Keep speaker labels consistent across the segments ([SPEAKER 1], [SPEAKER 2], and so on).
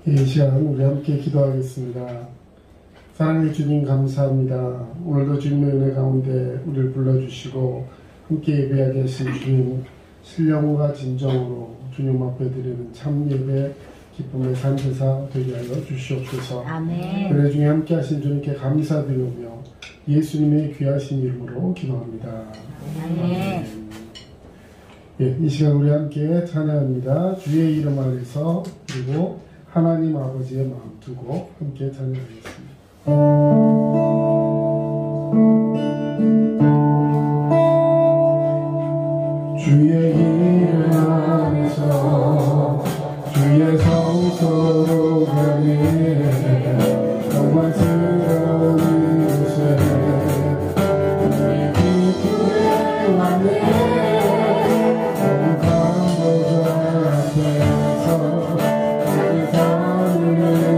[SPEAKER 1] 이 시간 우리 함께 기도하겠습니다. 사랑해 주님 감사합니다. 오늘도 주님의 은혜 가운데 우리를 불러주시고 함께 예배하게 하신 주님, 신령과 진정으로 주님 앞에 드리는 참 예배 기쁨의 산제사 되게 하여 주시옵소서.
[SPEAKER 2] 아멘.
[SPEAKER 1] 은혜 중에 함께 하신 주님께 감사드리며 예수님의 귀하신 이름으로 기도합니다.
[SPEAKER 2] 아멘.
[SPEAKER 1] 예, 이 시간 우리 함께 찬양합니다. 주의 이름 아래서, 그리고 하나님 아버지의 마음 두고 함께 찬양하겠습니다. 주의 이름 안에서 주의 성소로 가네 영광스러운 이곳에 우리 기쁘게 왔네 영광보좌 앞에서 자기 삶을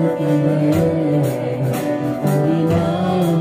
[SPEAKER 1] 느끼네 우리 마음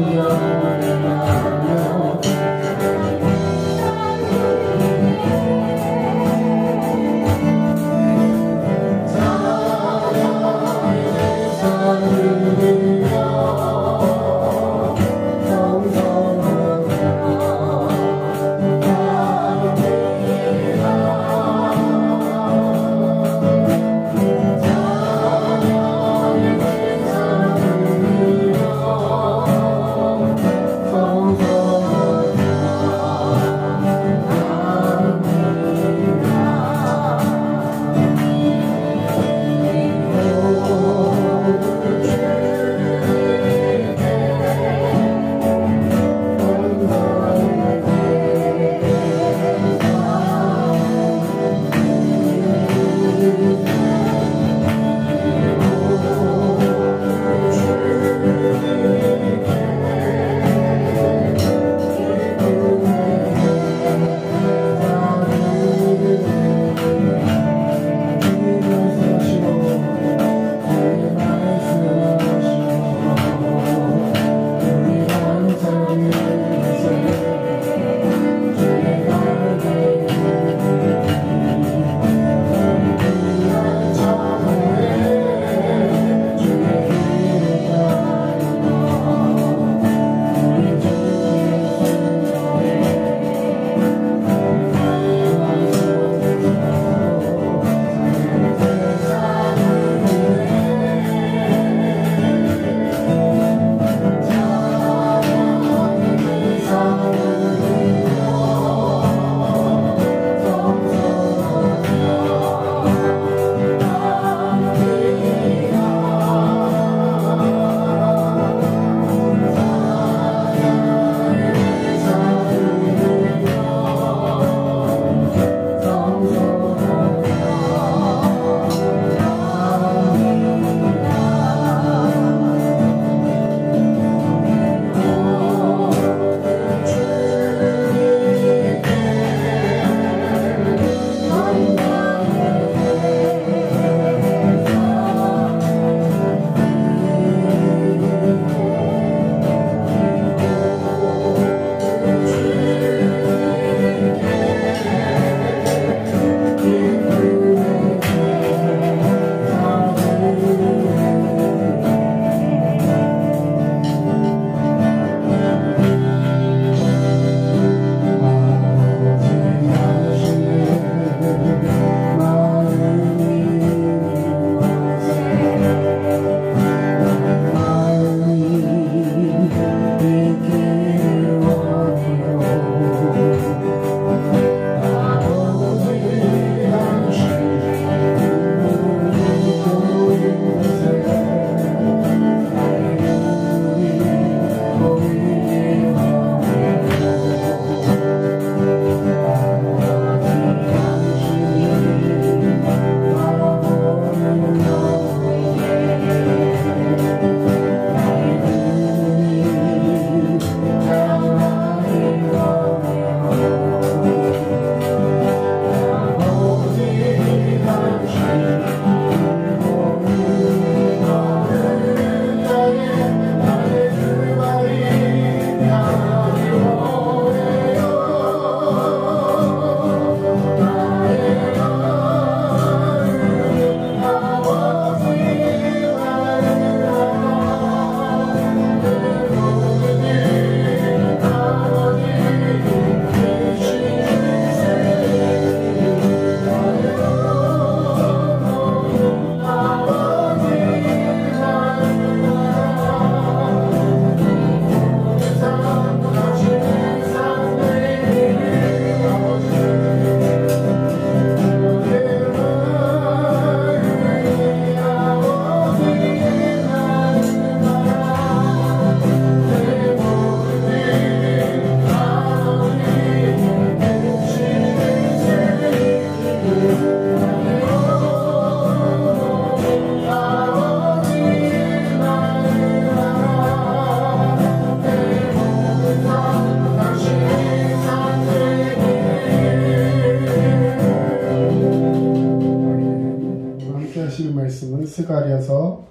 [SPEAKER 1] 스가랴서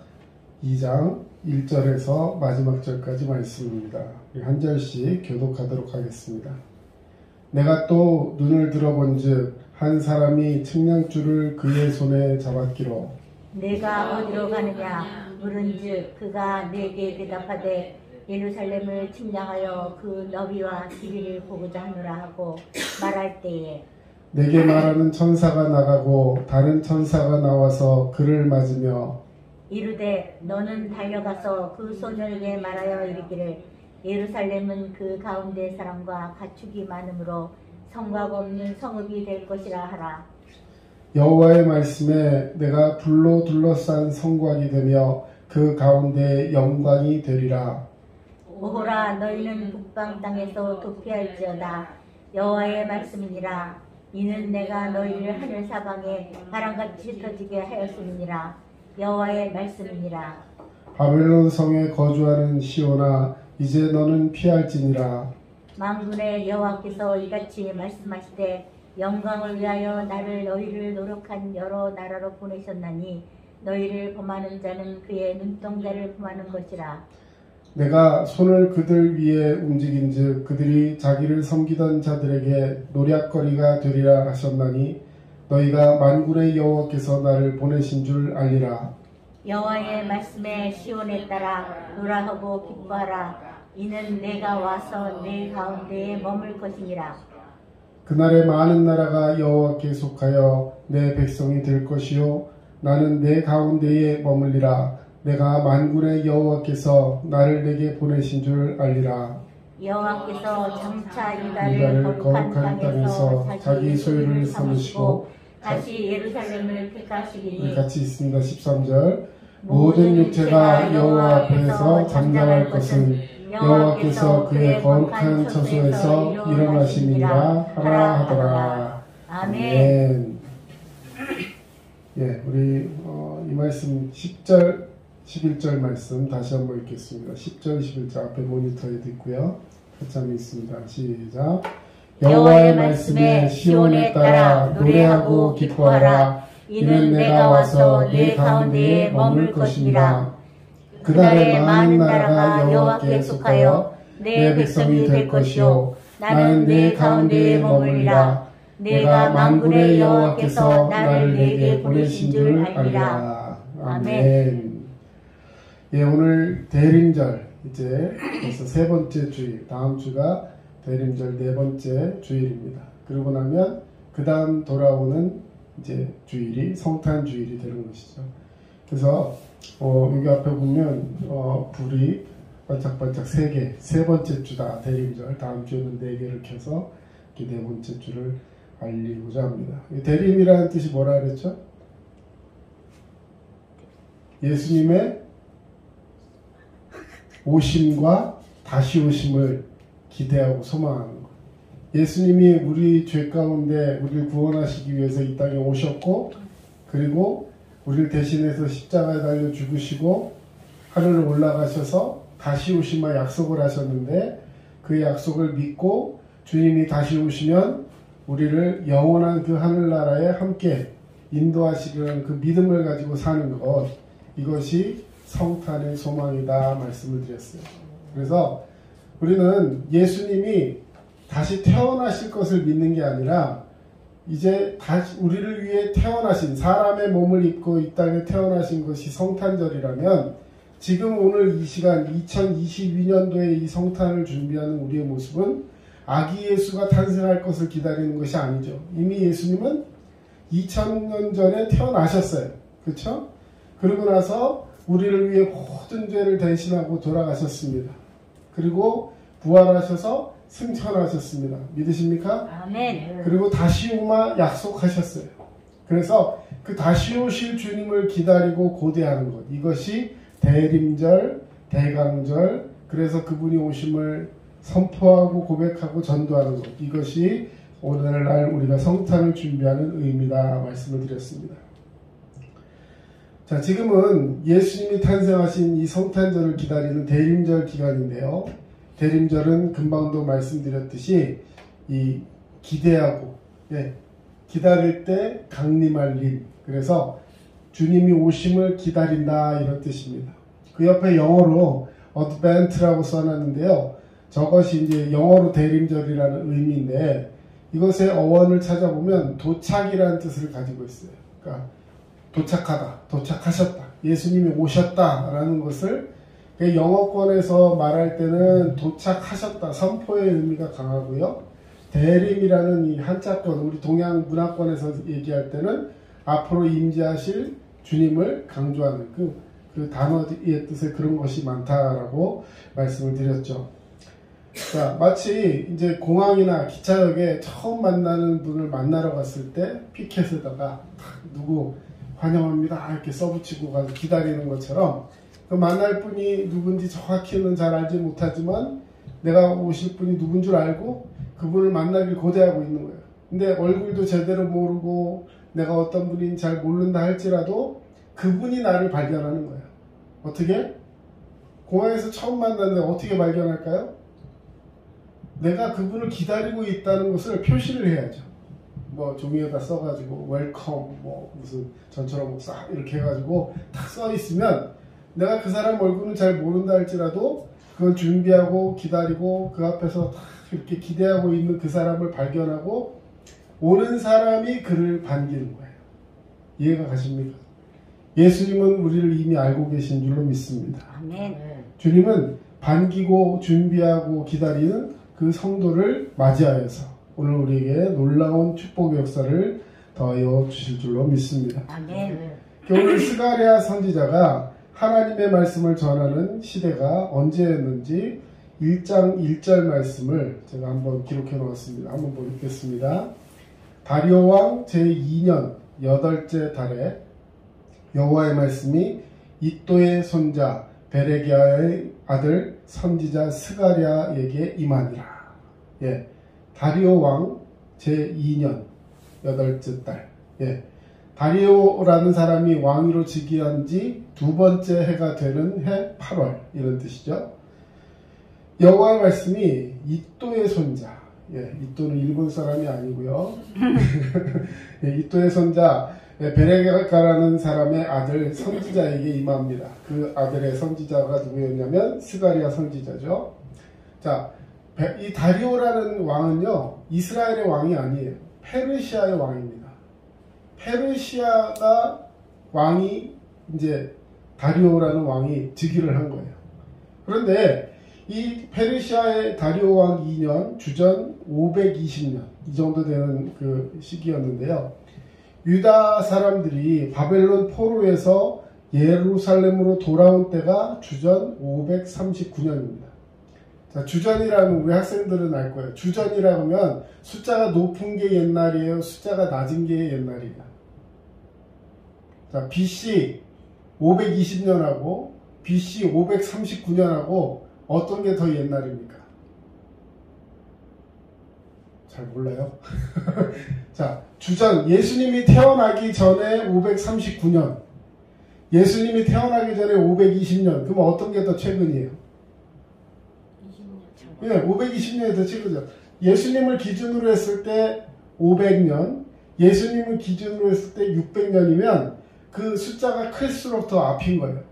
[SPEAKER 1] 2장 1절에서 마지막 절까지 말씀입니다. 한 절씩 교독하도록 하겠습니다. 내가 또 눈을 들어본즉 한 사람이 측량줄을 그의 손에 잡았기로
[SPEAKER 2] 내가 어디로 가느냐 물은즉 그가 내게 대답하되 예루살렘을 측량하여 그 너비와 길이를 보고자 하노라 하고 말할 때에
[SPEAKER 1] 내게 말하는 천사가 나가고 다른 천사가 나와서 그를 맞으며
[SPEAKER 2] 이르되 너는 달려가서 그 소년에게 말하여 이르기를 예루살렘은 그 가운데 사람과 가축이 많으므로 성곽 없는 성읍이 될 것이라 하라.
[SPEAKER 1] 여호와의 말씀에 내가 불로 둘러싼 성곽이 되며 그 가운데 영광이 되리라.
[SPEAKER 2] 오호라 너희는 북방 땅에서 도피할지어다. 여호와의 말씀이니라. 이는 내가 너희를 하늘 사방에 바람같이 흩어지게 하였음이니라. 여호와의 말씀이니라.
[SPEAKER 1] 바벨론 성에 거주하는 시온아 이제 너는 피할지니라.
[SPEAKER 2] 만군의 여호와께서 이같이 말씀하시되 영광을 위하여 나를 너희를 노력한 여러 나라로 보내셨나니 너희를 범하는 자는 그의 눈동자를 범하는 것이라.
[SPEAKER 1] 내가 손을 그들 위에 움직인즉 그들이 자기를 섬기던 자들에게 노략거리가 되리라 하셨나니 너희가 만군의 여호와께서 나를 보내신 줄 알리라.
[SPEAKER 2] 여호와의 말씀에 시온에 따라 노래하고 기뻐하라. 이는 내가 와서 내 가운데에 머물 것이니라.
[SPEAKER 1] 그날에 많은 나라가 여호와께 속하여 내 백성이 될 것이요 나는 내 가운데에 머물리라. 내가 만군의 여호와께서 나를 내게 보내신 줄 알리라.
[SPEAKER 2] 여호와께서 장차 유다를 거룩한 땅에서 자기 소유를 삼으시고 다시 예루살렘을 택하시리니
[SPEAKER 1] 같이 있습니다. 13절 모든 육체가 여호와 앞에서 잠잠할 것은 여호와께서 그의 거룩한 처소에서 일어나심이라 하라 하더라.
[SPEAKER 2] 아멘.
[SPEAKER 1] 예, 우리 이 말씀 10절 11절 말씀 다시 한번 읽겠습니다. 10절 11절 앞에 모니터에도 있고요. 같이 한번 있습니다. 시작. 여호와의 말씀에 시온에 따라 노래하고 기뻐하라. 이는 내가 와서 내 가운데에 머물 것이니라. 그날에 많은 나라가 여호와께 속하여 내 백성이 될 것이요 나는 내 가운데에 머물리라. 내가 만군의 여호와께서 나를 내게 보내신 줄 알리라. 아멘. 예, 오늘 대림절 이제 벌써 세 번째 주일, 다음 주가 대림절 네 번째 주일입니다. 그러고 나면 그 다음 돌아오는 이제 주일이 성탄 주일이 되는 것이죠. 그래서 여기 앞에 보면 불이 반짝반짝 세 번째 주다 대림절. 다음 주에는 네 개를 켜서 이렇게 네 번째 주를 알리고자 합니다. 대림이라는 뜻이 뭐라 그랬죠? 예수님의 오심과 다시 오심을 기대하고 소망하는 것. 예수님이 우리 죄 가운데 우리를 구원하시기 위해서 이 땅에 오셨고 그리고 우리를 대신해서 십자가에 달려 죽으시고 하늘로 올라가셔서 다시 오심과 약속을 하셨는데 그 약속을 믿고 주님이 다시 오시면 우리를 영원한 그 하늘나라에 함께 인도하시려는 그 믿음을 가지고 사는 것, 이것이 성탄의 소망이다 말씀을 드렸어요. 그래서 우리는 예수님이 다시 태어나실 것을 믿는 게 아니라 이제 다시 우리를 위해 태어나신, 사람의 몸을 입고 이 땅에 태어나신 것이 성탄절이라면 지금 오늘 이 시간 2022년도에 이 성탄을 준비하는 우리의 모습은 아기 예수가 탄생할 것을 기다리는 것이 아니죠. 이미 예수님은 2000년 전에 태어나셨어요. 그렇죠? 그러고 나서 우리를 위해 모든 죄를 대신하고 돌아가셨습니다. 그리고 부활하셔서 승천하셨습니다. 믿으십니까?
[SPEAKER 2] 아멘.
[SPEAKER 1] 그리고 다시 오마 약속하셨어요. 그래서 그 다시 오실 주님을 기다리고 고대하는 것, 이것이 대림절, 대강절, 그래서 그분이 오심을 선포하고 고백하고 전도하는 것, 이것이 오늘날 우리가 성탄을 준비하는 의미다 말씀을 드렸습니다. 자, 지금은 예수님이 탄생하신 이 성탄절을 기다리는 대림절 기간인데요. 대림절은 금방도 말씀드렸듯이 이 기대하고 기다릴 때 강림할 림, 그래서 주님이 오심을 기다린다 이런 뜻입니다. 그 옆에 영어로 advent라고 써놨는데요. 저것이 이제 영어로 대림절이라는 의미인데 이것의 어원을 찾아보면 도착이라는 뜻을 가지고 있어요. 그러니까 도착하다, 도착하셨다, 예수님이 오셨다라는 것을 영어권에서 말할 때는 도착하셨다, 선포의 의미가 강하고요. 대림이라는 이 한자권, 우리 동양 문화권에서 얘기할 때는 앞으로 임재하실 주님을 강조하는 그 단어의 뜻에 그런 것이 많다라고 말씀을 드렸죠. 자, 마치 이제 공항이나 기차역에 처음 만나는 분을 만나러 갔을 때 피켓에다가 누구 환영합니다 이렇게 써붙이고 가서 기다리는 것처럼 그 만날 분이 누군지 정확히는 잘 알지 못하지만 내가 오실 분이 누군 줄 알고 그분을 만나길 고대하고 있는 거예요. 근데 얼굴도 제대로 모르고 내가 어떤 분인지 잘 모른다 할지라도 그분이 나를 발견하는 거예요. 어떻게? 공항에서 처음 만났는데 어떻게 발견할까요? 내가 그분을 기다리고 있다는 것을 표시를 해야죠. 뭐 종이에다 써가지고 웰컴 뭐 무슨 전처럼 뭐 싹 이렇게 해가지고 탁 써 있으면 내가 그 사람 얼굴은 잘 모른다 할지라도 그걸 준비하고 기다리고 그 앞에서 탁 이렇게 기대하고 있는 그 사람을 발견하고 오는 사람이 그를 반기는 거예요. 이해가 가십니까? 예수님은 우리를 이미 알고 계신 줄로 믿습니다.
[SPEAKER 2] 아멘.
[SPEAKER 1] 주님은 반기고 준비하고 기다리는 그 성도를 맞이하여서 오늘 우리에게 놀라운 축복의 역사를 더하여 주실 줄로 믿습니다.
[SPEAKER 2] 아멘.
[SPEAKER 1] 오늘 스가랴 선지자가 하나님의 말씀을 전하는 시대가 언제였는지 1장 1절 말씀을 제가 한번 기록해 놓았습니다. 한번 보겠습니다. 다리오 왕 제2년 8째 달에 여호와의 말씀이 이또의 손자 베레기야의 아들 선지자 스가랴에게 임하니라. 예, 다리오 왕 제2년 8째 달. 예, 다리오라는 사람이 왕위로 즉위한 지 두 번째 해가 되는 해 8월 이런 뜻이죠. 여호와의 말씀이 이또의 손자. 예, 이또는 일본 사람이 아니고요. 예, 이또의 손자 베레기야라는 사람의 아들 선지자에게 임합니다. 그 아들의 선지자가 누구였냐면 스가랴 선지자죠. 자, 이 다리오라는 왕은요 이스라엘의 왕이 아니에요. 페르시아의 왕입니다. 페르시아가 왕이 이제 다리오라는 왕이 즉위를 한 거예요. 그런데 이 페르시아의 다리오 왕 2년 주전 520년 이 정도 되는 그 시기였는데요. 유다 사람들이 바벨론 포로에서 예루살렘으로 돌아온 때가 주전 539년입니다. 자, 주전이라면 우리 학생들은 알 거예요. 주전이라고 하면 숫자가 높은 게 옛날이에요. 숫자가 낮은 게 옛날이에요. 자, BC 520년하고 BC 539년하고 어떤 게 더 옛날입니까? 잘 몰라요? 자, 주전, 예수님이 태어나기 전에 539년, 예수님이 태어나기 전에 520년, 그럼 어떤 게 더 최근이에요? 20년. 예, 520년이 더 최근이죠. 예수님을 기준으로 했을 때 500년, 예수님을 기준으로 했을 때 600년이면 그 숫자가 클수록 더 앞인 거예요.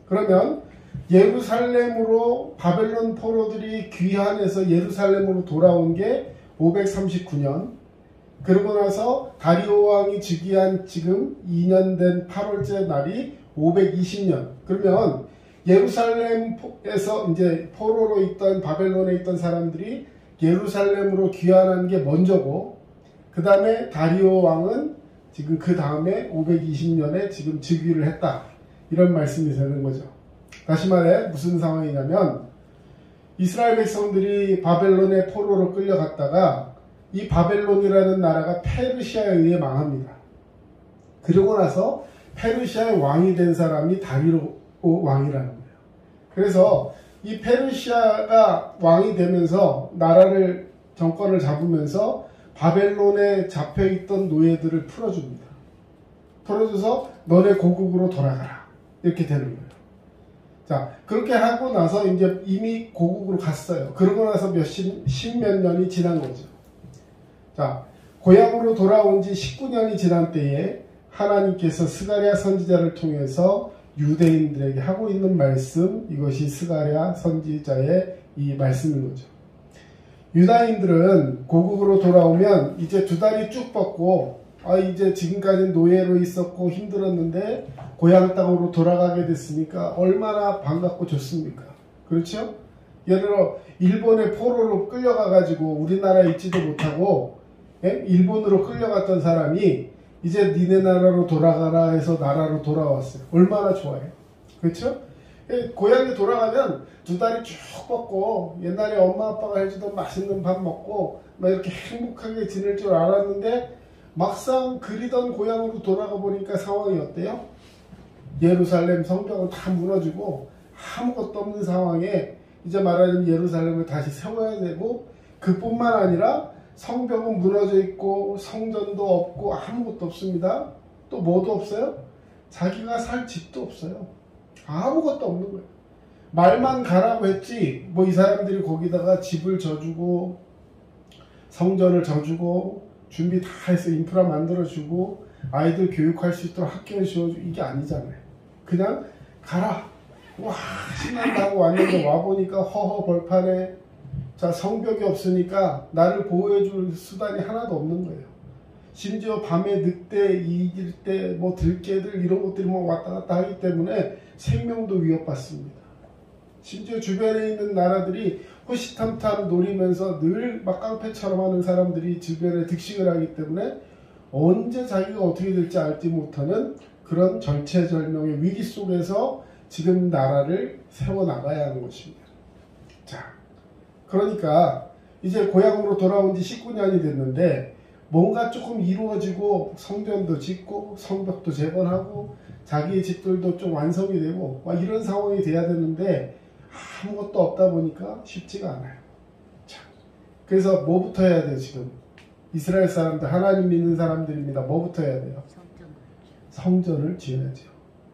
[SPEAKER 1] 그러면 예루살렘으로 바벨론 포로들이 귀환해서 예루살렘으로 돌아온 게 539년, 그러고 나서 다리오 왕이 즉위한 지금 2년 된 8월째 날이 520년. 그러면 예루살렘에서 이제 포로로 있던 바벨론에 있던 사람들이 예루살렘으로 귀환한 게 먼저고, 그 다음에 다리오 왕은 지금 그 다음에 520년에 지금 즉위를 했다. 이런 말씀이 되는 거죠. 다시 말해 무슨 상황이냐면 이스라엘 백성들이 바벨론의 포로로 끌려갔다가 이 바벨론이라는 나라가 페르시아에 의해 망합니다. 그러고 나서 페르시아의 왕이 된 사람이 다리오 왕이라는 거예요. 그래서 이 페르시아가 왕이 되면서 나라를 정권을 잡으면서 바벨론에 잡혀있던 노예들을 풀어줍니다. 풀어줘서 너네 고국으로 돌아가라. 이렇게 되는 거예요. 자, 그렇게 하고 나서 이제 이미 고국으로 갔어요. 그러고 나서 십몇 년이 지난 거죠. 자, 고향으로 돌아온 지 19년이 지난 때에 하나님께서 스가랴 선지자를 통해서 유대인들에게 하고 있는 말씀, 이것이 스가랴 선지자의 이 말씀인 거죠. 유다인들은 고국으로 돌아오면 이제 두 다리 쭉 뻗고 이제 지금까지 노예로 있었고 힘들었는데 고향 땅으로 돌아가게 됐으니까 얼마나 반갑고 좋습니까? 그렇죠? 예를 들어 일본의 포로로 끌려가가지고 우리나라에 있지도 못하고 일본으로 끌려갔던 사람이 이제 니네 나라로 돌아가라 해서 나라로 돌아왔어요. 얼마나 좋아요. 그렇죠? 고향에 돌아가면 두 다리 쭉 뻗고 옛날에 엄마 아빠가 해주던 맛있는 밥 먹고 막 이렇게 행복하게 지낼 줄 알았는데 막상 그리던 고향으로 돌아가 보니까 상황이 어때요? 예루살렘 성벽은 다 무너지고 아무것도 없는 상황에 이제 말하자면 예루살렘을 다시 세워야 되고, 그뿐만 아니라 성벽은 무너져 있고 성전도 없고 아무것도 없습니다. 또 뭐도 없어요? 자기가 살 집도 없어요. 아무것도 없는 거예요. 말만 가라고 했지 뭐 이 사람들이 거기다가 집을 져주고 성전을 져주고 준비 다 해서 인프라 만들어주고 아이들 교육할 수 있도록 학교를 지어주고 이게 아니잖아요. 그냥 가라. 와 신난다고 왔는데 와보니까 허허 벌판에 자 성벽이 없으니까 나를 보호해줄 수단이 하나도 없는 거예요. 심지어 밤에 늑대, 이길대, 뭐 들개들 이런 것들이 뭐 왔다 갔다 하기 때문에 생명도 위협받습니다. 심지어 주변에 있는 나라들이 호시탐탐 노리면서 늘 막 깡패처럼 하는 사람들이 주변에 득식을 하기 때문에 언제 자기가 어떻게 될지 알지 못하는 그런 절체절명의 위기 속에서 지금 나라를 세워나가야 하는 것입니다. 자, 그러니까 이제 고향으로 돌아온 지 19년이 됐는데 뭔가 조금 이루어지고 성전도 짓고 성벽도 재건하고 자기의 집들도 좀 완성이 되고 막 이런 상황이 돼야 되는데 아무것도 없다 보니까 쉽지가 않아요. 자, 그래서 뭐부터 해야 돼요? 지금 이스라엘 사람들, 하나님 믿는 사람들입니다. 뭐부터 해야 돼요? 성전을 지어야죠.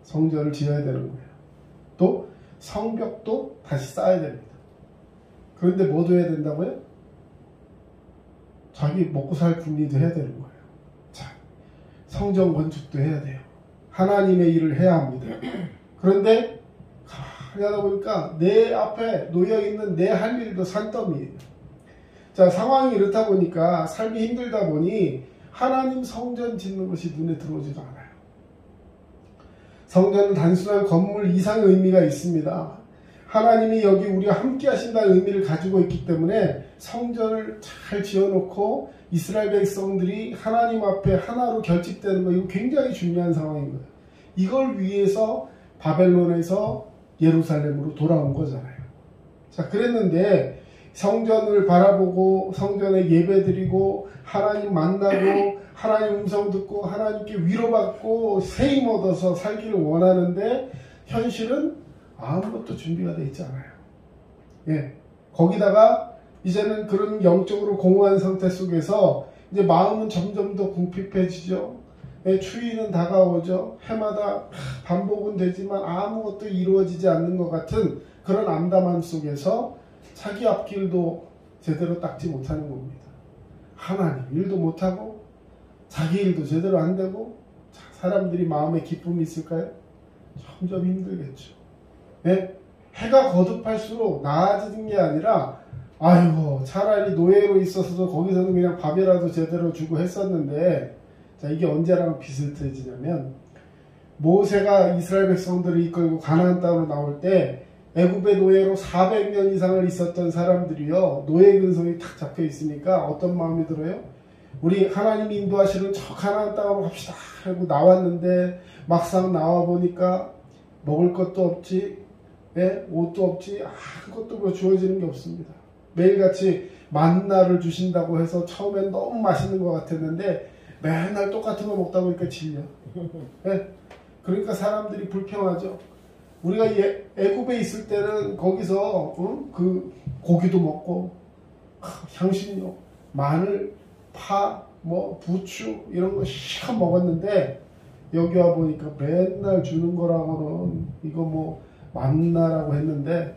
[SPEAKER 1] 성전을 지어야 되는 거예요. 또 성벽도 다시 쌓아야 됩니다. 그런데 뭐도 해야 된다고요? 자기 먹고 살 궁리도 해야 되는 거예요. 자, 성전 건축도 해야 돼요. 하나님의 일을 해야 합니다. 그런데 하다 보니까 내 앞에 놓여있는 내 할 일도 산더미예요. 자, 상황이 이렇다 보니까 삶이 힘들다 보니 하나님 성전 짓는 것이 눈에 들어오지가 않아요. 성전은 단순한 건물 이상의 의미가 있습니다. 하나님이 여기 우리와 함께 하신다는 의미를 가지고 있기 때문에 성전을 잘 지어놓고 이스라엘 백성들이 하나님 앞에 하나로 결집되는 거, 이거 굉장히 중요한 상황인 거예요. 이걸 위해서 바벨론에서 예루살렘으로 돌아온 거잖아요. 자, 그랬는데 성전을 바라보고 성전에 예배드리고 하나님 만나고 하나님 음성 듣고 하나님께 위로받고 세임 얻어서 살기를 원하는데 현실은 아무것도 준비가 되어 있지 않아요. 예, 거기다가 이제는 그런 영적으로 공허한 상태 속에서 이제 마음은 점점 더 궁핍해지죠. 예, 추위는 다가오죠. 해마다 반복은 되지만 아무것도 이루어지지 않는 것 같은 그런 암담함 속에서 자기 앞길도 제대로 닦지 못하는 겁니다. 하나님 일도 못하고 자기 일도 제대로 안 되고 사람들이 마음에 기쁨이 있을까요? 점점 힘들겠죠. 네? 해가 거듭할수록 나아지는 게 아니라 아이고 차라리 노예로 있었어도 거기서는 그냥 밥이라도 제대로 주고 했었는데, 자, 이게 언제랑 비슷해지냐면 모세가 이스라엘 백성들을 이끌고 가나안 땅으로 나올 때 애굽의 노예로 400년 이상을 있었던 사람들이요, 노예 근성이 탁 잡혀 있으니까 어떤 마음이 들어요? 우리 하나님이 인도하시는 저 가나안 땅으로 갑시다 하고 나왔는데 막상 나와 보니까 먹을 것도 없지, 네? 옷도 없지, 아무것도 뭐 주어지는 게 없습니다. 매일같이 만나를 주신다고 해서 처음엔 너무 맛있는 것 같았는데 맨날 똑같은 거 먹다 보니까 질려. 네? 그러니까 사람들이 불평하죠. 우리가 애굽에 있을 때는 거기서 그 고기도 먹고 향신료, 마늘, 파, 뭐 부추 이런 거 시커 먹었는데 여기 와 보니까 맨날 주는 거랑은 이거 뭐 만나라고 했는데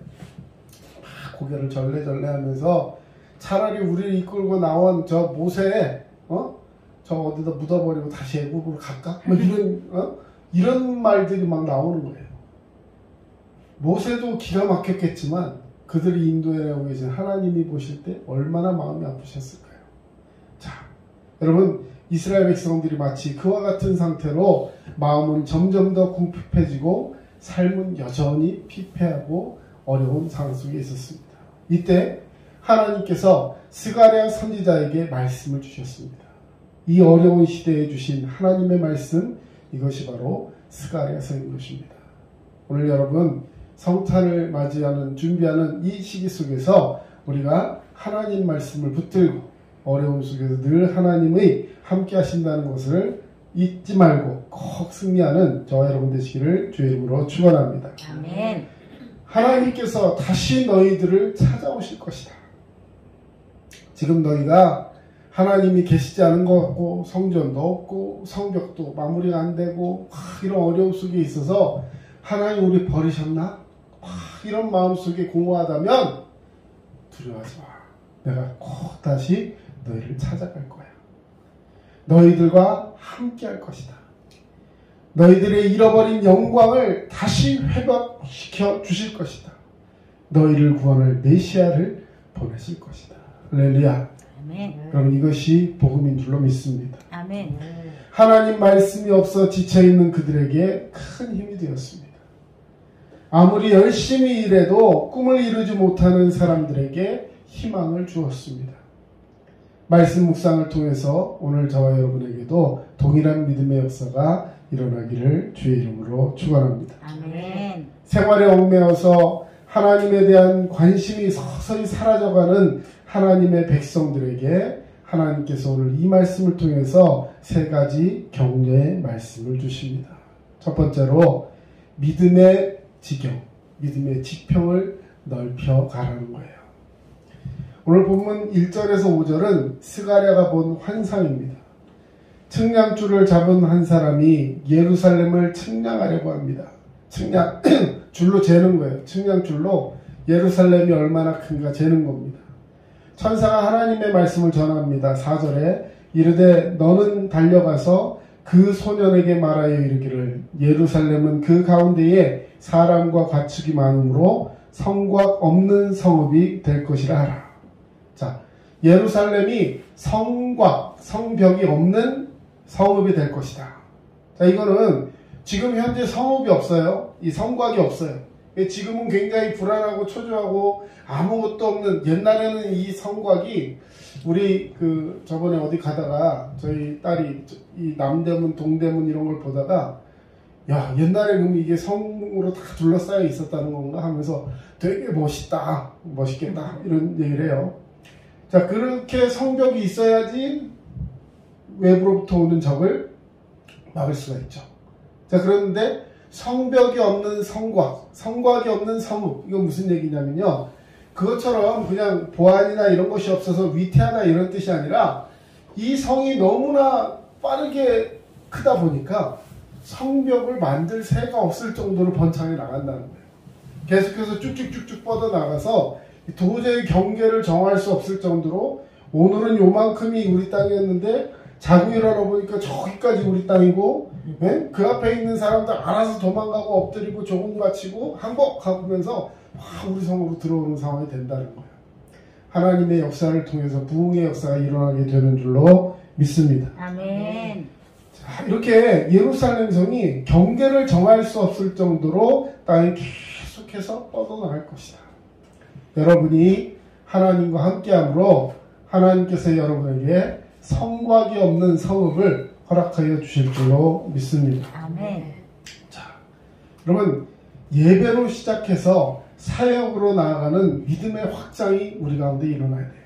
[SPEAKER 1] 막 고개를 절레절레 하면서 차라리 우리를 이끌고 나온 저 모세, 저 어디다 묻어버리고 다시 애국으로 갈까? 뭐 이런 말들이 막 나오는 거예요. 모세도 기가 막혔겠지만 그들이 인도에 오고 계신 하나님이 보실 때 얼마나 마음이 아프셨을까요? 자, 여러분, 이스라엘 백성들이 마치 그와 같은 상태로 마음은 점점 더 궁핍해지고 삶은 여전히 피폐하고 어려운 상황 속에 있었습니다. 이때 하나님께서 스가랴 선지자에게 말씀을 주셨습니다. 이 어려운 시대에 주신 하나님의 말씀, 이것이 바로 스가랴서인 것입니다. 오늘 여러분, 성탄을 맞이하는 준비하는 이 시기 속에서 우리가 하나님 말씀을 붙들고 어려움 속에서 늘 하나님의 함께 하신다는 것을 잊지 말고 꼭 승리하는 저와 여러분 되시기를 주의 이름으로 축원합니다.
[SPEAKER 2] 아멘.
[SPEAKER 1] 하나님께서 다시 너희들을 찾아오실 것이다. 지금 너희가 하나님이 계시지 않은 것 같고 성전도 없고 성벽도 마무리가 안 되고 이런 어려움 속에 있어서 하나님 우리 버리셨나? 이런 마음속에 공허하다면 두려워하지 마. 내가 꼭 다시 너희를 찾아갈 거야. 너희들과 함께 할 것이다. 너희들의 잃어버린 영광을 다시 회복시켜 주실 것이다. 너희를 구원할 메시아를 보내실 것이다. 할렐루야.
[SPEAKER 2] 아멘.
[SPEAKER 1] 그럼 이것이 복음인 줄로 믿습니다.
[SPEAKER 2] 아멘.
[SPEAKER 1] 하나님 말씀이 없어 지쳐있는 그들에게 큰 힘이 되었습니다. 아무리 열심히 일해도 꿈을 이루지 못하는 사람들에게 희망을 주었습니다. 말씀 묵상을 통해서 오늘 저와 여러분에게도 동일한 믿음의 역사가 일어나기를 주의 이름으로 축원합니다.
[SPEAKER 2] 아멘.
[SPEAKER 1] 생활에 얽매여서 하나님에 대한 관심이 서서히 사라져가는 하나님의 백성들에게 하나님께서 오늘 이 말씀을 통해서 세 가지 격려의 말씀을 주십니다. 첫 번째로 믿음의 지경, 믿음의 지평을 넓혀 가라는 거예요. 오늘 본문 1절에서 5절은 스가랴가 본 환상입니다. 측량줄을 잡은 한 사람이 예루살렘을 측량하려고 합니다. 줄로 재는 거예요. 측량줄로 예루살렘이 얼마나 큰가 재는 겁니다. 천사가 하나님의 말씀을 전합니다. 4절에 이르되 너는 달려가서 그 소년에게 말하여 이르기를 예루살렘은 그 가운데에 사람과 가축이 많으므로 성곽 없는 성읍이 될 것이라 하라. 자, 예루살렘이 성곽, 성벽이 없는 성읍이 될 것이다. 자, 이거는 지금 현재 성읍이 없어요. 이 성곽이 없어요. 지금은 굉장히 불안하고 초조하고 아무것도 없는, 옛날에는 이 성곽이 우리 저번에 어디 가다가 저희 딸이 이 남대문 동대문 이런 걸 보다가 야, 옛날에 그럼 이게 성으로 다 둘러싸여 있었다는 건가 하면서 되게 멋있겠다 이런 얘기를 해요. 자, 그렇게 성벽이 있어야지 외부로부터 오는 적을 막을 수가 있죠. 자, 그런데 성벽이 없는 성곽, 성곽이 없는 성읍, 이건 무슨 얘기냐면요, 그것처럼 그냥 보안이나 이런 것이 없어서 위태하다 이런 뜻이 아니라 이 성이 너무나 빠르게 크다 보니까 성벽을 만들 새가 없을 정도로 번창해 나간다는 거예요. 계속해서 쭉쭉쭉쭉 뻗어나가서 도저히 경계를 정할 수 없을 정도로 오늘은 요만큼이 우리 땅이었는데 자고 일어나 보니까 저기까지 우리 땅이고, 네? 그 앞에 있는 사람들 알아서 도망가고 엎드리고 조공 바치고 항복하면서 우리 성으로 들어오는 상황이 된다는 거예요. 하나님의 역사를 통해서 부흥의 역사가 일어나게 되는 줄로 믿습니다.
[SPEAKER 2] 아멘.
[SPEAKER 1] 자, 이렇게 예루살렘 성이 경계를 정할 수 없을 정도로 땅에 계속해서 뻗어나갈 것이다. 여러분이 하나님과 함께함으로 하나님께서 여러분에게 성곽이 없는 성읍을 허락하여 주실 줄로 믿습니다.
[SPEAKER 2] 아멘.
[SPEAKER 1] 자, 여러분, 예배로 시작해서 사역으로 나아가는 믿음의 확장이 우리 가운데 일어나야 돼요.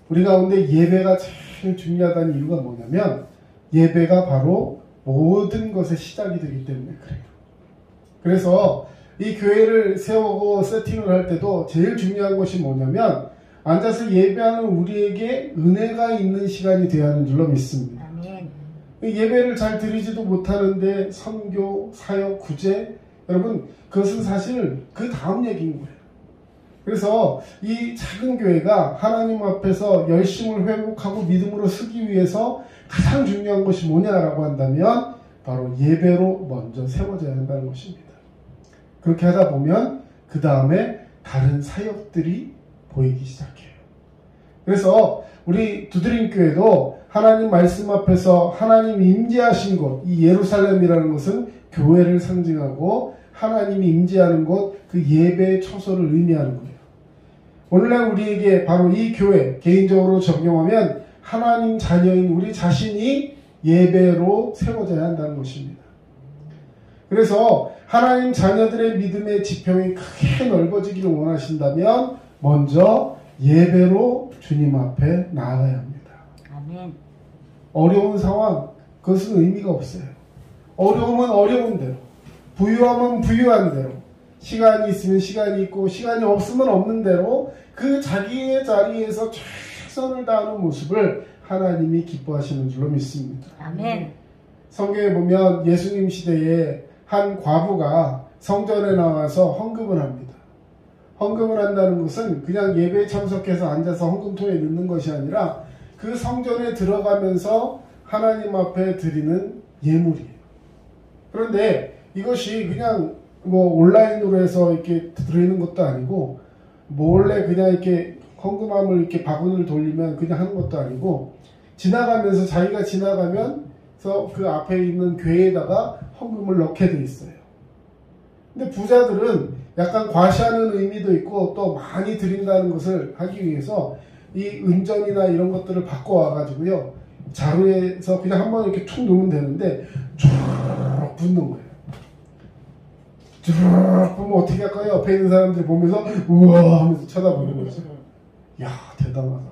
[SPEAKER 1] 우리 가운데 예배가 제일 중요하다는 이유가 뭐냐면 예배가 바로 모든 것의 시작이 되기 때문에 그래요. 그래서 이 교회를 세우고 세팅을 할 때도 제일 중요한 것이 뭐냐면 앉아서 예배하는 우리에게 은혜가 있는 시간이 되어야 하는 줄로 믿습니다.
[SPEAKER 2] 아멘.
[SPEAKER 1] 예배를 잘 드리지도 못하는데 선교, 사역, 구제, 여러분 그것은 사실 그 다음 얘기인 거예요. 그래서 이 작은 교회가 하나님 앞에서 열심을 회복하고 믿음으로 서기 위해서 가장 중요한 것이 뭐냐라고 한다면 바로 예배로 먼저 세워져야 한다는 것입니다. 그렇게 하다 보면 그 다음에 다른 사역들이 보이기 시작해요. 그래서 우리 두드림교회도 하나님 말씀 앞에서 하나님 임재하신 곳, 이 예루살렘이라는 것은 교회를 상징하고 하나님이 임재하는 곳, 그 예배의 처소를 의미하는 거예요. 오늘날 우리에게 바로 이 교회 개인적으로 적용하면 하나님 자녀인 우리 자신이 예배로 세워져야 한다는 것입니다. 그래서 하나님 자녀들의 믿음의 지평이 크게 넓어지기를 원하신다면 먼저 예배로 주님 앞에 나아가야 합니다.
[SPEAKER 2] 아멘.
[SPEAKER 1] 어려운 상황, 그것은 의미가 없어요. 어려움은 어려운 대로, 부유함은 부유한 대로, 시간이 있으면 시간이 있고 시간이 없으면 없는 대로 그 자기의 자리에서 최선을 다하는 모습을 하나님이 기뻐하시는 줄로 믿습니다.
[SPEAKER 2] 아멘.
[SPEAKER 1] 성경에 보면 예수님 시대에 한 과부가 성전에 나와서 헌금을 합니다. 헌금을 한다는 것은 그냥 예배에 참석해서 앉아서 헌금통에 넣는 것이 아니라 그 성전에 들어가면서 하나님 앞에 드리는 예물이에요. 그런데 이것이 그냥 온라인으로 해서 이렇게 드리는 것도 아니고 몰래 그냥 이렇게 헌금함을 이렇게 바구니를 돌리면 그냥 하는 것도 아니고 지나가면서 자기가 지나가면서 그 앞에 있는 궤에다가 헌금을 넣게 돼 있어요. 근데 부자들은 약간 과시하는 의미도 있고 또 많이 드린다는 것을 하기 위해서 이 은전이나 이런 것들을 바꿔와가지고요. 자루에서 그냥 한번 이렇게 툭 놓으면 되는데 쭉 붓는 거예요. 쭉 보면 어떻게 할까요? 옆에 있는 사람들이 보면서 우와 하면서 쳐다보는 거죠. 야 대단하다.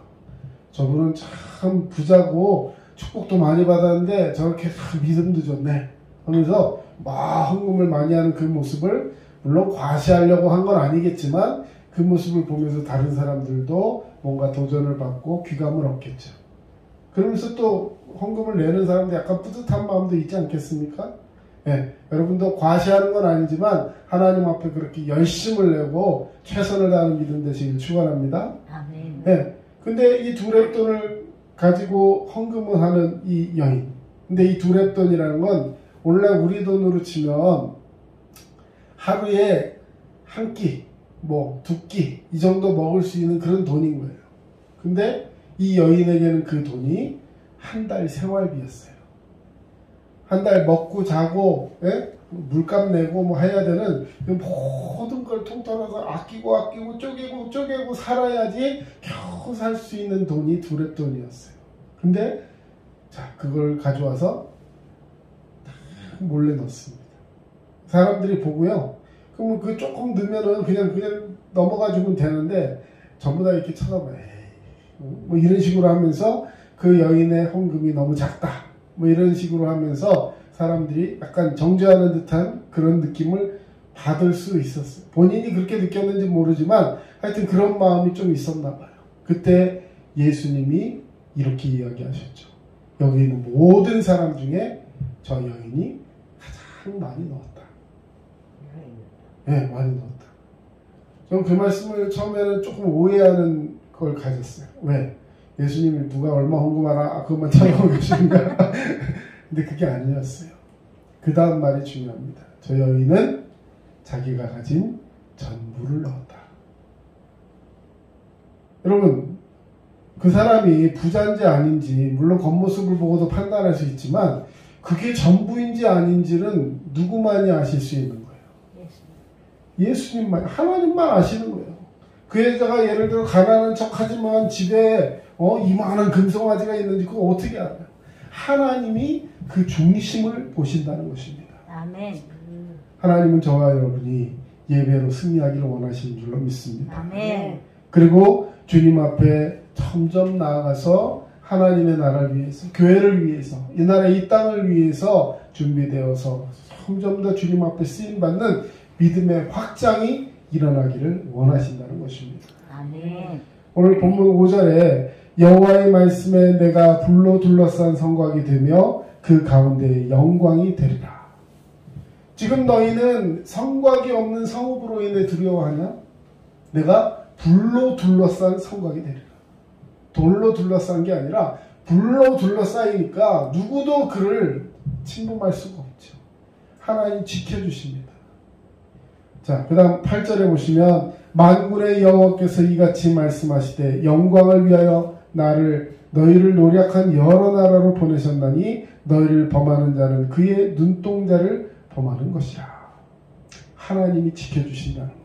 [SPEAKER 1] 저분은 참 부자고 축복도 많이 받았는데 저렇게 참 믿음도 좋네 하면서 막 헌금을 많이 하는 그 모습을 물론 과시하려고 한 건 아니겠지만 그 모습을 보면서 다른 사람들도 뭔가 도전을 받고 귀감을 얻겠죠. 그러면서 또 헌금을 내는 사람도 약간 뿌듯한 마음도 있지 않겠습니까? 네, 여러분도 과시하는 건 아니지만 하나님 앞에 그렇게 열심을 내고 최선을 다하는 믿음 되시길 축원합니다.
[SPEAKER 2] 아멘.
[SPEAKER 1] 네, 근데 이 두 렙돈을 가지고 헌금을 하는 이 여인. 근데 이 두 렙돈이라는 건 원래 우리 돈으로 치면 하루에 한 끼, 두 끼 이 정도 먹을 수 있는 그런 돈인 거예요. 근데 이 여인에게는 그 돈이 한 달 생활비였어요. 한 달 먹고 자고 물값 내고 해야 되는 모든 걸 통틀어서 아끼고 쪼개고 살아야지 겨우 살 수 있는 돈이 두 렙돈이었어요. 근데 그걸 가져와서 몰래 넣습니다. 사람들이 보고요. 그러면 그 조금 넣으면은 그냥 넘어가 주면 되는데 전부 다 이렇게 쳐다봐요. 이런 식으로 하면서 그 여인의 헌금이 너무 작다. 이런 식으로 하면서 사람들이 약간 정죄하는 듯한 그런 느낌을 받을 수 있었어요. 본인이 그렇게 느꼈는지 모르지만 하여튼 그런 마음이 좀 있었나 봐요. 그때 예수님이 이렇게 이야기하셨죠. 여기 있는 모든 사람 중에 저 여인이 가장 많이 넣었다. 네, 많이 넣었다. 저는 그 말씀을 처음에는 조금 오해하는 걸 가졌어요. 왜? 예수님이 누가 얼마 헌금하라 그것만 찾아보고 계신가? 근데 그게 아니었어요. 그 다음 말이 중요합니다. 저 여인은 자기가 가진 전부를 넣었다. 여러분, 그 사람이 부자인지 아닌지 물론 겉모습을 보고도 판단할 수 있지만 그게 전부인지 아닌지는 누구만이 아실 수 있는 거예요. 예수님만, 하나님만 아시는 거예요. 그 여자가 예를 들어 가난한 척하지만 집에 이만한 금송아지가 있는지 그거 어떻게 알아요? 하나님이 그 중심을 보신다는 것입니다.
[SPEAKER 2] 아멘.
[SPEAKER 1] 하나님은 저와 여러분이 예배로 승리하기를 원하시는 줄로 믿습니다.
[SPEAKER 2] 아멘.
[SPEAKER 1] 그리고 주님 앞에 점점 나아가서 하나님의 나라를 위해서, 교회를 위해서, 이 나라 이 땅을 위해서 준비되어서 점점 더 주님 앞에 쓰임받는 믿음의 확장이 일어나기를 원하신다는 것입니다.
[SPEAKER 2] 아멘.
[SPEAKER 1] 오늘 본문 5절에 여호와의 말씀에 내가 불로 둘러싼 성곽이 되며 그 가운데에 영광이 되리라. 지금 너희는 성곽이 없는 성읍으로 인해 두려워하냐? 내가 불로 둘러싼 성곽이 되리라. 돌로 둘러싼 게 아니라 불로 둘러싸이니까 누구도 그를 침범할 수가 없죠. 하나님 지켜주십니다. 자, 그 다음 8절에 보시면 만군의 여호와께서 이같이 말씀하시되 영광을 위하여 너희를 노력한 여러 나라로 보내셨나니 너희를 범하는 자는 그의 눈동자를 범하는 것이라. 하나님이 지켜주신다는 거예요.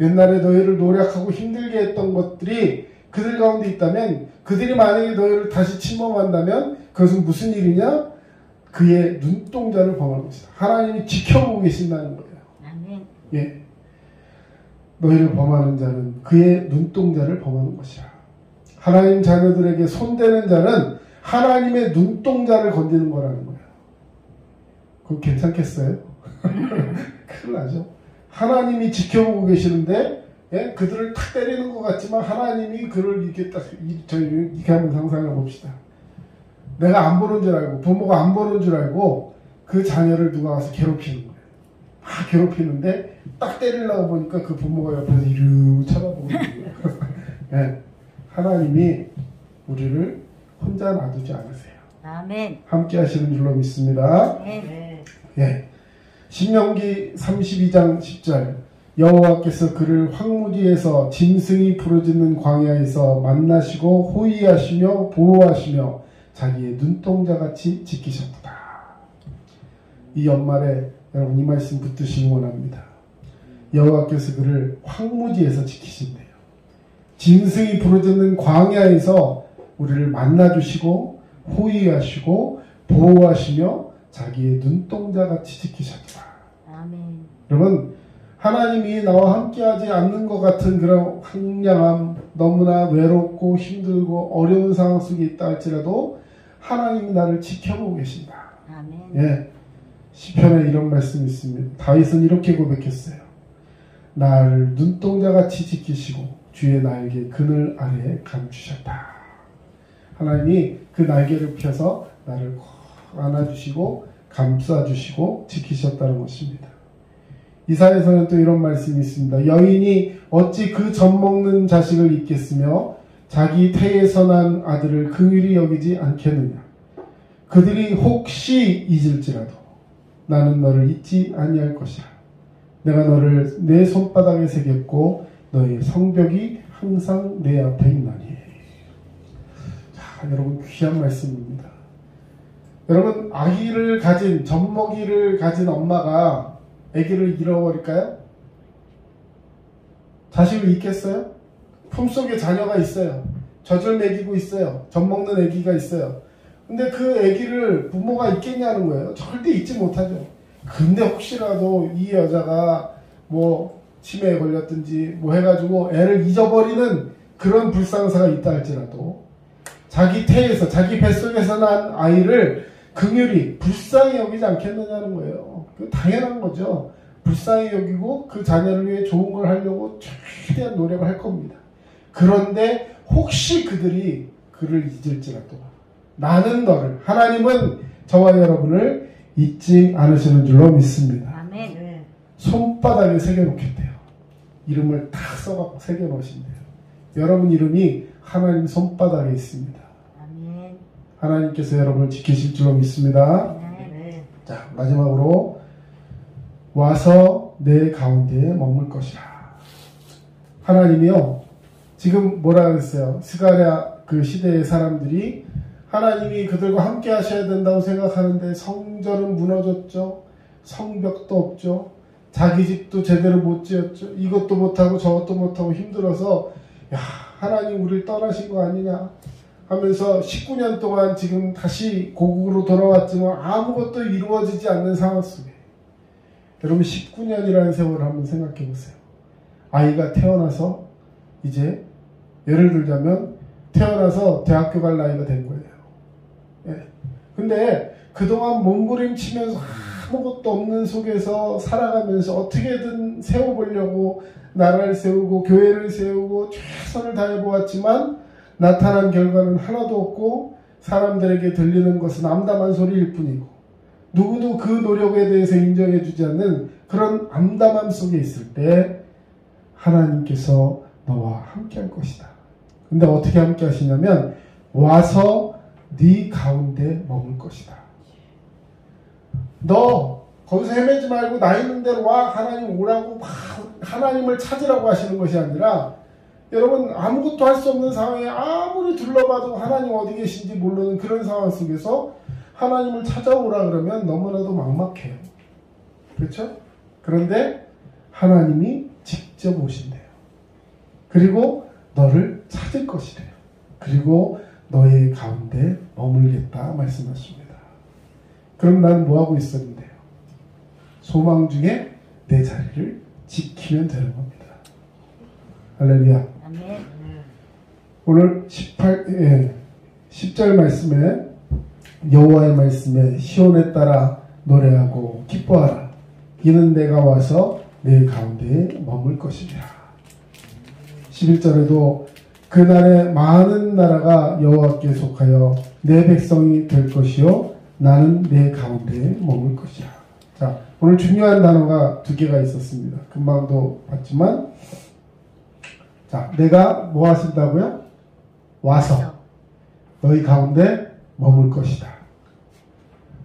[SPEAKER 1] 옛날에 너희를 노력하고 힘들게 했던 것들이 그들 가운데 있다면, 그들이 만약에 너희를 다시 침범한다면 그것은 무슨 일이냐? 그의 눈동자를 범하는 것이다. 하나님이 지켜보고 계신다는 거예요.
[SPEAKER 2] 아멘.
[SPEAKER 1] 예. 너희를 범하는 자는 그의 눈동자를 범하는 것이라. 하나님 자녀들에게 손대는 자는 하나님의 눈동자를 건드는 거라는 거예요. 그거 괜찮겠어요? 큰일 나죠. 하나님이 지켜보고 계시는데, 예? 그들을 탁 때리는 것 같지만 하나님이 그를 이렇게 딱, 저희 이렇게 한번 상상해 봅시다. 내가 안 보는 줄 알고, 부모가 안 보는 줄 알고 그 자녀를 누가 와서 괴롭히는 거예요. 막 괴롭히는데 딱 때리려고 보니까 그 부모가 옆에서 이르르 쳐다보고 있는 거예요. 예. 하나님이 우리를 혼자 놔두지 않으세요.
[SPEAKER 2] 아멘.
[SPEAKER 1] 함께 하시는 줄로 믿습니다.
[SPEAKER 2] 네.
[SPEAKER 1] 예. 신명기 32장 10절 여호와께서 그를 황무지에서 짐승이 부르짖는 광야에서 만나시고 호위하시며 보호하시며 자기의 눈동자같이 지키셨다. 이 연말에 여러분 이 말씀 붙드시기 원합니다. 여호와께서 그를 황무지에서 지키신대요. 짐승이 부르짖는 광야에서 우리를 만나주시고 호위하시고 보호하시며 자기의 눈동자같이 지키셨다.
[SPEAKER 2] 아멘.
[SPEAKER 1] 여러분, 하나님이 나와 함께하지 않는 것 같은 그런 황량함, 너무나 외롭고 힘들고 어려운 상황 속에 있다 할지라도 하나님이 나를 지켜보고 계신다.
[SPEAKER 2] 아멘.
[SPEAKER 1] 예, 시편에 이런 말씀이 있습니다. 다윗은 이렇게 고백했어요. 나를 눈동자같이 지키시고 주의 날개 그늘 아래에 감추셨다. 하나님이 그 날개를 펴서 나를 안아주시고 감싸주시고 지키셨다는 것입니다. 이사야서는 또 이런 말씀이 있습니다. 여인이 어찌 그 젖먹는 자식을 잊겠으며 자기 태에서 난 아들을 긍휼히 여기지 않겠느냐. 그들이 혹시 잊을지라도 나는 너를 잊지 아니할 것이라. 내가 너를 내 손바닥에 새겼고 너의 성벽이 항상 내 앞에 있나니. 자, 여러분 귀한 말씀입니다. 여러분 아기를 가진 젖먹이를 가진 엄마가 아기를 잃어버릴까요? 자식을 잊겠어요? 품속에 자녀가 있어요. 젖을 먹이고 있어요. 젖 먹는 아기가 있어요. 근데 그 아기를 부모가 잊겠냐는 거예요. 절대 잊지 못하죠. 근데 혹시라도 이 여자가 뭐 치매에 걸렸든지 뭐 해가지고 애를 잊어버리는 그런 불상사가 있다 할지라도 자기 태에서 자기 뱃속에서 난 아이를 긍휼히 불쌍히 여기지 않겠느냐는 거예요. 그 당연한 거죠. 불쌍히 여기고 그 자녀를 위해 좋은 걸 하려고 최대한 노력을 할 겁니다. 그런데 혹시 그들이 그를 잊을지라도 나는 너를, 하나님은 저와 여러분을 잊지 않으시는 줄로 믿습니다.
[SPEAKER 2] 아멘.
[SPEAKER 1] 손바닥에 새겨놓겠대요. 이름을 탁 써갖고 새겨놓으신대요. 여러분 이름이 하나님 손바닥에 있습니다.
[SPEAKER 2] 아멘.
[SPEAKER 1] 하나님께서 여러분을 지키실 줄로 믿습니다.
[SPEAKER 2] 아멘.
[SPEAKER 1] 자, 마지막으로 와서 내 가운데에 머물 것이라. 하나님이요, 지금 뭐라 그랬어요? 스가랴 그 시대의 사람들이 하나님이 그들과 함께 하셔야 된다고 생각하는데 성전은 무너졌죠. 성벽도 없죠. 자기 집도 제대로 못 지었죠. 이것도 못하고 저것도 못하고 힘들어서 야, 하나님 우리를 떠나신 거 아니냐 하면서 19년 동안 지금 다시 고국으로 돌아왔지만 아무것도 이루어지지 않는 상황 속에 여러분 19년이라는 세월을 한번 생각해 보세요. 아이가 태어나서 이제 예를 들자면 태어나서 대학교 갈 나이가 된 거예요. 예. 근데 그동안 몸부림치면서 아무것도 없는 속에서 살아가면서 어떻게든 세워보려고 나라를 세우고 교회를 세우고 최선을 다해보았지만 나타난 결과는 하나도 없고 사람들에게 들리는 것은 암담한 소리일 뿐이고 누구도 그 노력에 대해서 인정해주지 않는 그런 암담함 속에 있을 때 하나님께서 너와 함께 할 것이다. 근데 어떻게 함께 하시냐면 와서 네 가운데 머물 것이다. 너 거기서 헤매지 말고 나 있는 대로 와. 하나님 오라고 막 하나님을 찾으라고 하시는 것이 아니라 여러분 아무것도 할 수 없는 상황에 아무리 둘러봐도 하나님 어디 계신지 모르는 그런 상황 속에서 하나님을 찾아오라 그러면 너무나도 막막해요. 그렇죠? 그런데 하나님이 직접 오신대요. 그리고 너를 찾을 것이래요. 그리고 너의 가운데 머물겠다 말씀하십니다. 그럼 나는 뭐하고 있었는데요? 소망 중에 내 자리를 지키면 되는 겁니다. 할렐루야.
[SPEAKER 2] 아멘.
[SPEAKER 1] 오늘 10절 말씀에 여호와의 말씀에 시온에 따라 노래하고 기뻐하라. 이는 내가 와서 내 가운데에 머물 것이라. 11절에도 그날에 많은 나라가 여호와께 속하여 내 백성이 될 것이요 나는 내 가운데에 머물 것이라. 자, 오늘 중요한 단어가 두 개가 있었습니다. 금방도 봤지만 자, 내가 뭐 하신다고요? 와서 너희 가운데 머물 것이다.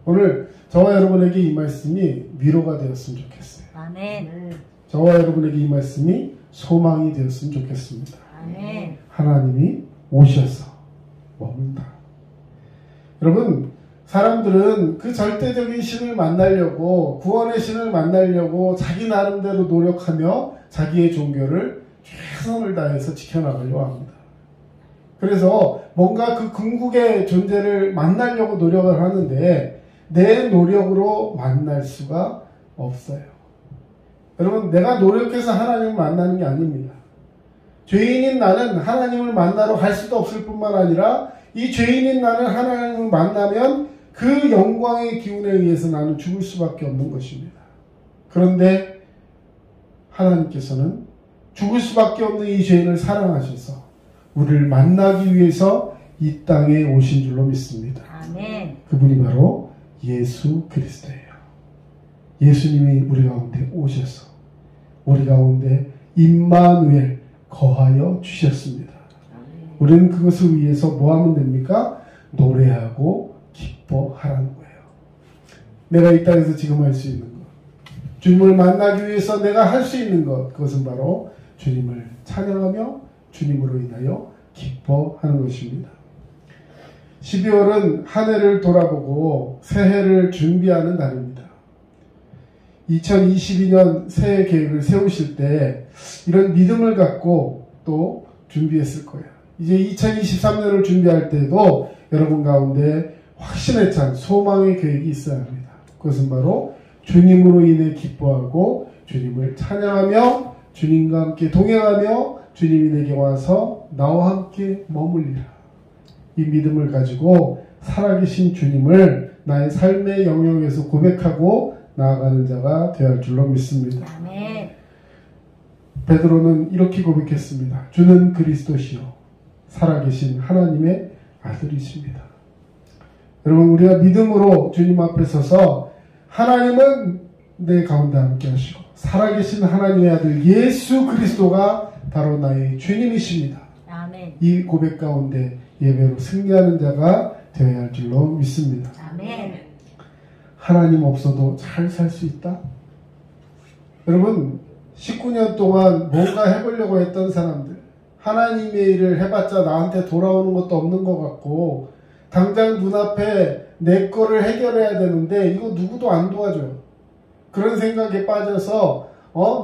[SPEAKER 1] 오늘 저와 여러분에게 이 말씀이 위로가 되었으면 좋겠어요.
[SPEAKER 2] 아멘.
[SPEAKER 1] 저와 여러분에게 이 말씀이 소망이 되었으면 좋겠습니다.
[SPEAKER 2] 아멘.
[SPEAKER 1] 하나님이 오셔서 머문다. 여러분, 사람들은 그 절대적인 신을 만나려고, 구원의 신을 만나려고 자기 나름대로 노력하며 자기의 종교를 최선을 다해서 지켜나가려고 합니다. 그래서 뭔가 그 궁극의 존재를 만나려고 노력을 하는데 내 노력으로 만날 수가 없어요. 여러분, 내가 노력해서 하나님을 만나는 게 아닙니다. 죄인인 나는 하나님을 만나러 갈 수도 없을 뿐만 아니라 이 죄인인 나는 하나님을 만나면 그 영광의 기운에 의해서 나는 죽을 수밖에 없는 것입니다. 그런데 하나님께서는 죽을 수밖에 없는 이 죄인을 사랑하셔서 우리를 만나기 위해서 이 땅에 오신 줄로 믿습니다.
[SPEAKER 2] 아멘.
[SPEAKER 1] 그분이 바로 예수 그리스도예요. 예수님이 우리 가운데 오셔서 우리 가운데 임마누엘 거하여 주셨습니다. 우리는 그것을 위해서 뭐 하면 됩니까? 노래하고 기뻐하라는 거예요. 내가 이 땅에서 지금 할 수 있는 것, 주님을 만나기 위해서 내가 할 수 있는 것, 그것은 바로 주님을 찬양하며 주님으로 인하여 기뻐하는 것입니다. 12월은 한 해를 돌아보고 새해를 준비하는 달입니다. 2022년 새해 계획을 세우실 때 이런 믿음을 갖고 또 준비했을 거예요. 이제 2023년을 준비할 때도 여러분 가운데 확신에 찬 소망의 계획이 있어야 합니다. 그것은 바로 주님으로 인해 기뻐하고 주님을 찬양하며 주님과 함께 동행하며 주님이 내게 와서 나와 함께 머물리라. 이 믿음을 가지고 살아계신 주님을 나의 삶의 영역에서 고백하고 나아가는 자가 되어야 할 줄로 믿습니다.
[SPEAKER 2] 아멘.
[SPEAKER 1] 베드로는 이렇게 고백했습니다. 주는 그리스도시요 살아계신 하나님의 아들이십니다. 여러분, 우리가 믿음으로 주님 앞에 서서 하나님은 내 가운데 함께 하시고 살아계신 하나님의 아들 예수 그리스도가 바로 나의 주님이십니다.
[SPEAKER 2] 아멘.
[SPEAKER 1] 이 고백 가운데 예배로 승리하는 자가 되어야 할 줄로 믿습니다.
[SPEAKER 2] 아멘.
[SPEAKER 1] 하나님 없어도 잘 살 수 있다? 여러분, 19년 동안 뭔가 해보려고 했던 사람들, 하나님의 일을 해봤자 나한테 돌아오는 것도 없는 것 같고 당장 눈앞에 내 거를 해결해야 되는데 이거 누구도 안 도와줘요. 그런 생각에 빠져서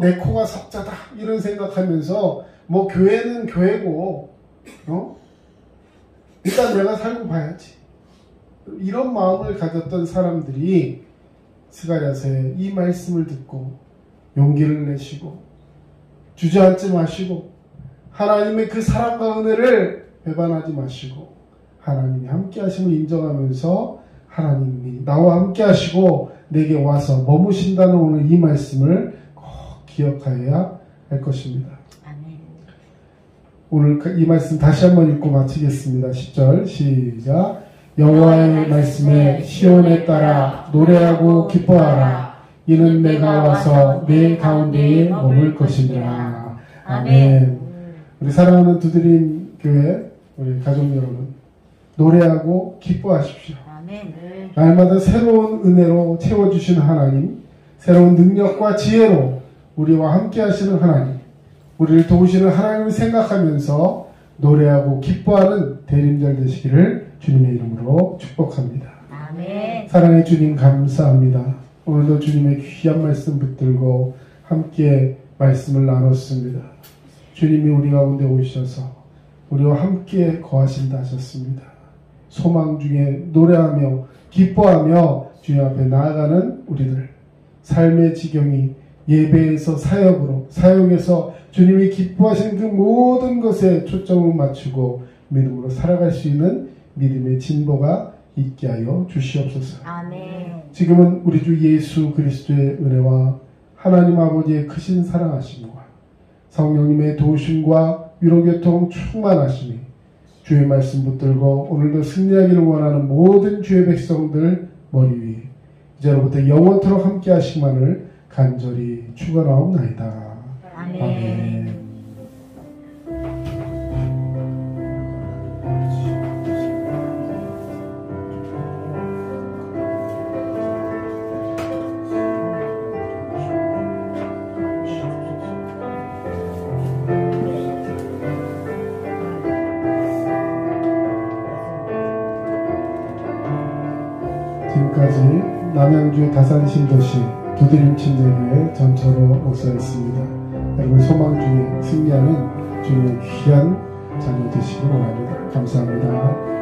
[SPEAKER 1] 내 코가 석자다 이런 생각하면서 뭐 교회는 교회고 일단 내가 살고 봐야지 이런 마음을 가졌던 사람들이 스가랴서의 이 말씀을 듣고 용기를 내시고 주저앉지 마시고 하나님의 그 사랑과 은혜를 배반하지 마시고 하나님이 함께 하심을 인정하면서 하나님이 나와 함께 하시고 내게 와서 머무신다는 오늘 이 말씀을 꼭 기억하여야 할 것입니다.
[SPEAKER 2] 아멘.
[SPEAKER 1] 오늘 이 말씀 다시 한번 읽고 마치겠습니다. 10절 시작. 여호와의 말씀에 시온에 따라 노래하고 기뻐하라. 이는 내가 와서 내 가운데에 머물 것이니라. 아멘. 우리 사랑하는 두드림 교회 우리 가족 여러분, 노래하고 기뻐하십시오.
[SPEAKER 2] 아멘.
[SPEAKER 1] 날마다 새로운 은혜로 채워주시는 하나님, 새로운 능력과 지혜로 우리와 함께 하시는 하나님, 우리를 도우시는 하나님을 생각하면서 노래하고 기뻐하는 대림절 되시기를 주님의 이름으로 축복합니다.
[SPEAKER 2] 아멘.
[SPEAKER 1] 사랑의 주님 감사합니다. 오늘도 주님의 귀한 말씀 붙들고 함께 말씀을 나눴습니다. 주님이 우리 가운데 오셔서 우리와 함께 거하신다 하셨습니다. 소망 중에 노래하며 기뻐하며 주님 앞에 나아가는 우리들, 삶의 지경이 예배에서 사역으로, 사역에서 주님이 기뻐하시는 그 모든 것에 초점을 맞추고 믿음으로 살아갈 수 있는 믿음의 진보가 있게 하여 주시옵소서.
[SPEAKER 2] 아멘.
[SPEAKER 1] 지금은 우리 주 예수 그리스도의 은혜와 하나님 아버지의 크신 사랑하심과 성령님의 도우심과 위로교통 충만하심이 주의 말씀 붙들고 오늘도 승리하기를 원하는 모든 주의 백성들 머리 위에 이제로부터 영원토록 함께 하시기만을 간절히 축원하옵나이다.
[SPEAKER 2] 아멘.
[SPEAKER 1] 아멘. 지금까지 남양주 다산신도시 두드림 침례교회 전철호 목사였습니다. 여러분 소망 중에 승리하는 주님의 귀한 자녀 되시기 원합니다. 감사합니다.